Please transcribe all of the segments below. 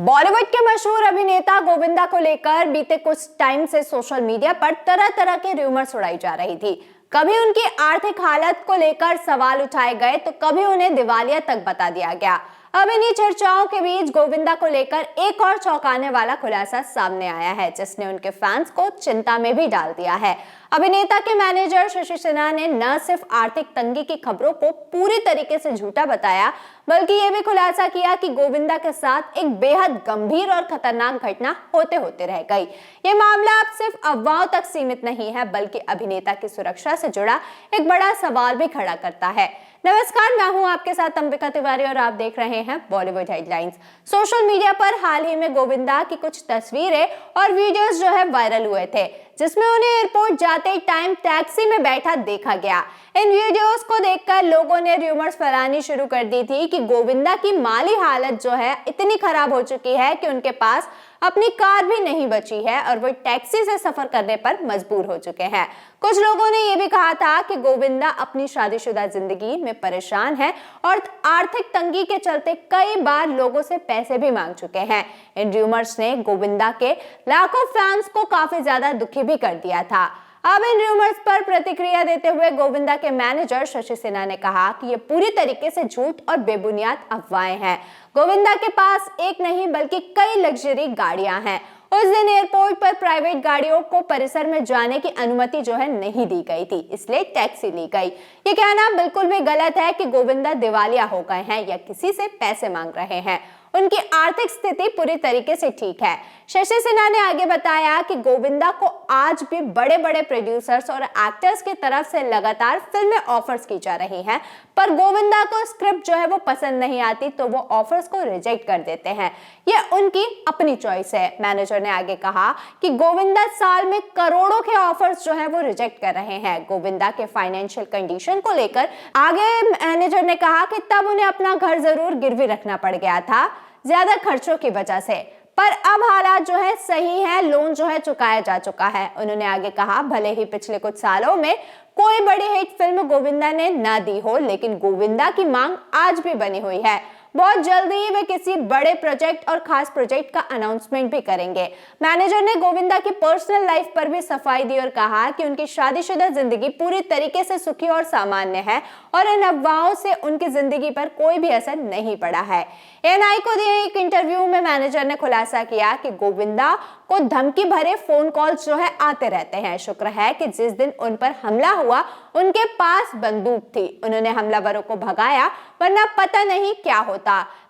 बॉलीवुड के मशहूर अभिनेता गोविंदा को लेकर बीते कुछ टाइम से सोशल मीडिया पर तरह तरह के रूमर्स उड़ाई जा रही थी। कभी उनकी आर्थिक हालत को लेकर सवाल उठाए गए तो कभी उन्हें दिवालिया तक बता दिया गया। अब इन्हीं चर्चाओं के बीच गोविंदा को लेकर एक और चौंकाने वाला खुलासा सामने आया है, जिसने उनके फैंस को चिंता में भी डाल दिया है। अभिनेता के मैनेजर शशि सिन्हा ने न सिर्फ आर्थिक तंगी की खबरों को पूरी तरीके से झूठा बताया, बल्कि यह भी खुलासा किया कि गोविंदा के साथ एक बेहद गंभीर और खतरनाक घटना होते होते रह गई। ये मामला अब सिर्फ अफवाहों तक सीमित नहीं है, बल्कि अभिनेता की सुरक्षा से जुड़ा एक बड़ा सवाल भी खड़ा करता है। नमस्कार, मैं हूं आपके साथ अंबिका तिवारी और आप देख रहे हैं बॉलीवुड हेडलाइंस। सोशल मीडिया पर हाल ही में गोविंदा की कुछ तस्वीरें और वीडियोस जो है वायरल हुए थे, जिसमें उन्हें एयरपोर्ट जाते टाइम टैक्सी में बैठा देखा गया। इन वीडियोस को देखकर लोगों ने रूमर्स फैलानी शुरू कर दी थी कि गोविंदा की माली हालत जो है इतनी खराब हो चुकी है कि उनके पास अपनी कार भी नहीं बची है और वो टैक्सी से सफर करने पर मजबूर हो चुके हैं। कुछ लोगों ने यह भी कहा था कि गोविंदा अपनी शादीशुदा जिंदगी में परेशान है और आर्थिक तंगी के चलते कई बार लोगों से पैसे भी मांग चुके हैं। इन रूमर्स ने गोविंदा के लाखों फैंस को काफी ज्यादा दुखी भी कर दिया था। अब इन रूमर्स पर प्रतिक्रिया देते हुए गोविंदा के मैनेजर शशि सिन्हा ने कहा कि ये पूरी तरीके से झूठ और बेबुनियाद अफवाहें हैं। गोविंदा के पास एक नहीं बल्कि कई लग्जरी गाड़ियां हैं। उस दिन एयरपोर्ट पर प्राइवेट गाड़ियों को परिसर में जाने की अनुमति जो है नहीं दी गई थी, इसलिए टैक्सी ली गई। ये कहना बिल्कुल भी गलत है कि गोविंदा दिवालिया हो गए हैं या किसी से पैसे मांग रहे हैं। उनकी आर्थिक स्थिति पूरी तरीके से ठीक है। शशि सिन्हा ने आगे बताया कि गोविंदा को आज भी बड़े बड़े प्रोड्यूसर्स और एक्टर्स की तरफ से लगातार फिल्में ऑफर्स की जा रही हैं, पर गोविंदा को स्क्रिप्ट जो है वो पसंद नहीं आती तो वो ऑफर्स को रिजेक्ट कर देते हैं। ये उनकी अपनी चॉइस है। मैनेजर ने आगे कहा कि गोविंदा साल में करोड़ों के ऑफर्स जो है वो रिजेक्ट कर रहे हैं। गोविंदा के फाइनेंशियल कंडीशन को लेकर आगे मैनेजर ने कहा कि तब उन्हें अपना घर जरूर गिरवी रखना पड़ गया था ज्यादा खर्चों की वजह से, पर अब हालात जो है सही है, लोन जो है चुकाया जा चुका है। उन्होंने आगे कहा, भले ही पिछले कुछ सालों में कोई बड़ी हिट फिल्म गोविंदा ने ना दी हो, लेकिन गोविंदा की मांग आज भी बनी हुई है। बहुत जल्दी ही वे किसी बड़े प्रोजेक्ट और खास प्रोजेक्ट का अनाउंसमेंट भी करेंगे। मैनेजर ने गोविंदा की पर्सनल लाइफ पर भी सफाई दी और कहा कि उनकी शादीशुदा जिंदगी पूरी तरीके से सुखी और सामान्य है और इन अफवाहों से उनकी जिंदगी पर कोई भी असर नहीं पड़ा है। एएनआई को दिए एक इंटरव्यू में मैनेजर ने खुलासा किया कि गोविंदा को धमकी भरे फोन कॉल्स जो है आते रहते हैं। शुक्र है कि जिस दिन उन पर हमला हुआ उनके पास बंदूक थी, उन्होंने हमलावरों को भगाया, वरना पता नहीं क्या होता।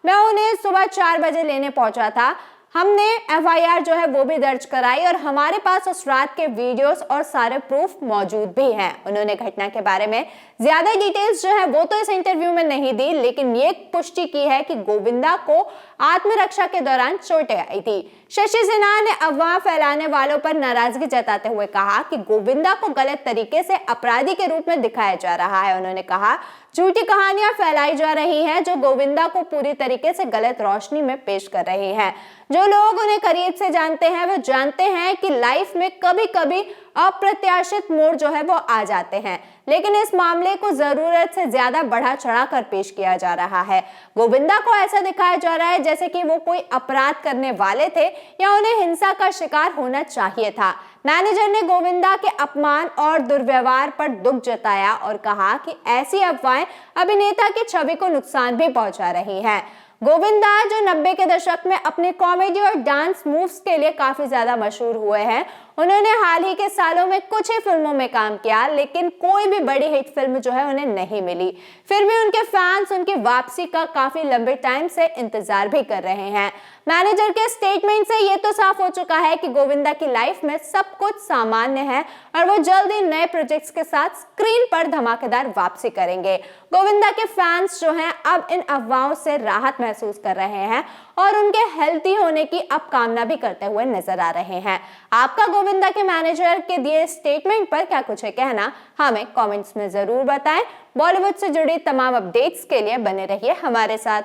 मैं उन्हें सुबह 4 बजे लेने पहुंचा था। हमने एफआईआर जो है वो भी दर्ज कराई और हमारे पास उस रात के वीडियोस और सारे प्रूफ मौजूद भी हैं। उन्होंने घटना के बारे में ज्यादा डिटेल्स जो है वो तो इस इंटरव्यू में नहीं दी, लेकिन ये पुष्टि की है कि गोविंदा को आत्मरक्षा के दौरान चोटें आई थी। शशि सिन्हा ने अफवाह फैलाने वालों पर नाराजगी जताते हुए कहा कि गोविंदा को गलत तरीके से अपराधी के रूप में दिखाया जा रहा है। उन्होंने कहा, झूठी कहानियां फैलाई जा रही हैं जो गोविंदा को पूरी तरीके से गलत रोशनी में पेश कर रही हैं। जो लोग उन्हें करीब से जानते हैं वो जानते हैं कि लाइफ में कभी कभी अप्रत्याशित मोड़ जो है वो आ जाते हैं, लेकिन इस मामले को जरूरत से ज्यादा बढ़ा चढ़ा कर पेश किया जा रहा है। गोविंदा को ऐसा दिखाया जा रहा है जैसे कि वो कोई अपराध करने वाले थे या उन्हें हिंसा का शिकार होना चाहिए था। मैनेजर ने गोविंदा के अपमान और दुर्व्यवहार पर दुख जताया और कहा कि ऐसी अफवाहें अभिनेता की छवि को नुकसान भी पहुंचा रही हैं। गोविंदा जो 90 के दशक में अपने कॉमेडी और डांस मूव्स के लिए काफी ज्यादा मशहूर हुए हैं, उन्होंने हाल ही के सालों में कुछ ही फिल्मों में काम किया, लेकिन कोई भी बड़ी हिट फिल्म जो है उन्हें नहीं मिली। फिर भी उनके फैंस उनकी वापसी का काफी लंबे टाइम से इंतजार भी कर रहे हैं। मैनेजर के स्टेटमेंट से ये तो साफ हो चुका है कि गोविंदा की लाइफ में सब कुछ सामान्य है और वो जल्द ही नए प्रोजेक्ट्स के साथ स्क्रीन पर धमाकेदार वापसी करेंगे। गोविंदा के फैंस जो हैं अब इन अफवाहों से राहत महसूस कर रहे हैं और उनके हेल्थी होने की अब कामना भी करते हुए नजर आ रहे हैं। आपका गोविंदा के मैनेजर के दिए स्टेटमेंट पर क्या कुछ है कहना, हमें कमेंट्स में जरूर बताएं। बॉलीवुड से जुड़ी तमाम अपडेट्स के लिए बने रहिए हमारे साथ।